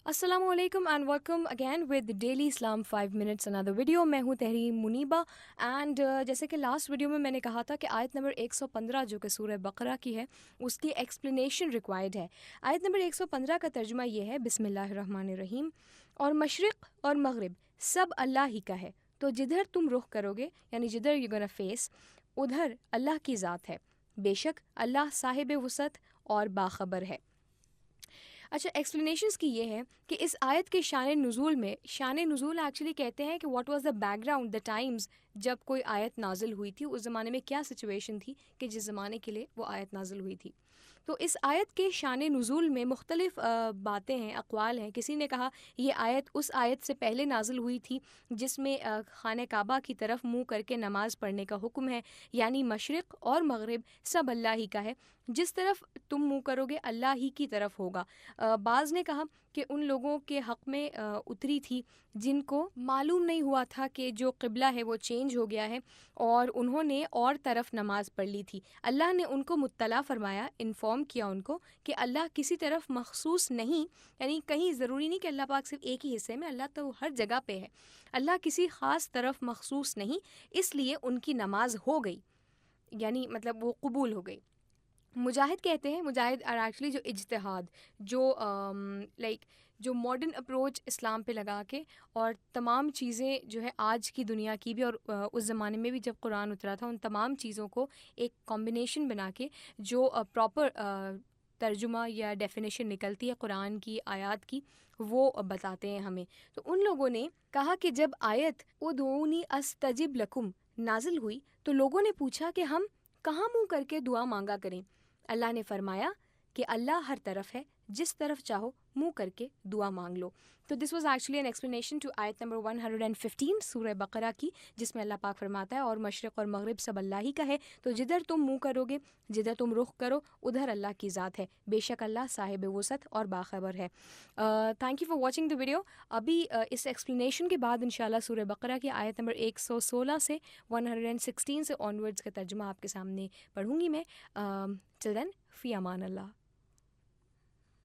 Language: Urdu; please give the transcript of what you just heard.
السلام علیکم and welcome again with daily Islam 5 minutes another video. میں ہوں تحریم منیبہ اینڈ جیسے کہ لاسٹ ویڈیو میں نے کہا تھا کہ آیت نمبر 115 جو کہ سورہ بقرہ کی ہے اس کی ایکسپلینیشن ریکوائرڈ ہے. آیت نمبر 115 کا ترجمہ یہ ہے: بسم اللہ الرحمن الرحیم. اور مشرق اور مغرب سب اللہ ہی کا ہے، تو جدھر تم رخ کرو گے یعنی جدھر یو گونا فیس ادھر اللہ کی ذات ہے، بے شک اللہ صاحب وسعت اور باخبر ہے. اچھا، ایکسپلینیشنس کی یہ ہے کہ اس آیت کے شان نزول میں، شان نزول ایکچولی کہتے ہیں کہ what was the back ground, the times جب کوئی آیت نازل ہوئی تھی، اس زمانے میں کیا سچویشن تھی کہ جس زمانے کے لیے وہ آیت نازل ہوئی تھی. تو اس آیت کے شان نزول میں مختلف باتیں ہیں، اقوال ہیں. کسی نے کہا یہ آیت اس آیت سے پہلے نازل ہوئی تھی جس میں خانہ کعبہ کی طرف منہ کر کے نماز پڑھنے کا حکم ہے، یعنی مشرق اور مغرب سب اللہ ہی کا ہے، جس طرف تم منہ کرو گے اللہ ہی کی طرف ہوگا. بعض نے کہا کہ ان لوگوں کے حق میں اتری تھی جن کو معلوم نہیں ہوا تھا کہ جو قبلہ ہے وہ چینج ہو گیا ہے اور انہوں نے اور طرف نماز پڑھ لی تھی. اللہ نے ان کو مطلع فرمایا، انفارم کیا ان کو کہ اللہ کسی طرف مخصوص نہیں، یعنی کہیں ضروری نہیں کہ اللہ پاک صرف ایک ہی حصے میں، اللہ تو ہر جگہ پہ ہے، اللہ کسی خاص طرف مخصوص نہیں، اس لیے ان کی نماز ہو گئی، یعنی مطلب وہ قبول ہو گئی. مجاہد کہتے ہیں، مجاہد آر ایکچولی جو اجتہاد، جو جو ماڈرن اپروچ اسلام پہ لگا کے اور تمام چیزیں جو ہے آج کی دنیا کی بھی اور اس زمانے میں بھی جب قرآن اترا تھا ان تمام چیزوں کو ایک کمبینیشن بنا کے جو پراپر ترجمہ یا ڈیفینیشن نکلتی ہے قرآن کی آیات کی، وہ بتاتے ہیں ہمیں. تو ان لوگوں نے کہا کہ جب آیت ادعونی استجب لکم نازل ہوئی تو لوگوں نے پوچھا کہ ہم کہاں منہ کر کے دعا مانگا کریں. اللہ نے فرمایا کہ اللہ ہر طرف ہے، جس طرف چاہو منہ کر کے دعا مانگ لو. تو this was actually an explanation to آیت نمبر 115 سورہ بقرہ کی، جس میں اللہ پاک فرماتا ہے اور مشرق اور مغرب سب اللہ ہی کا ہے، تو جدھر تم منہ کرو گے، جدھر تم رخ کرو ادھر اللہ کی ذات ہے، بے شک اللہ صاحب وسعت اور باخبر ہے. Thank you for watching the video. ابھی اس ایکسپلینیشن کے بعد انشاءاللہ سورہ بقرہ کی آیت نمبر 116 سے 116 سے آنورڈز کا ترجمہ آپ کے سامنے پڑھوں گی میں. ٹل دین فی امان اللہ.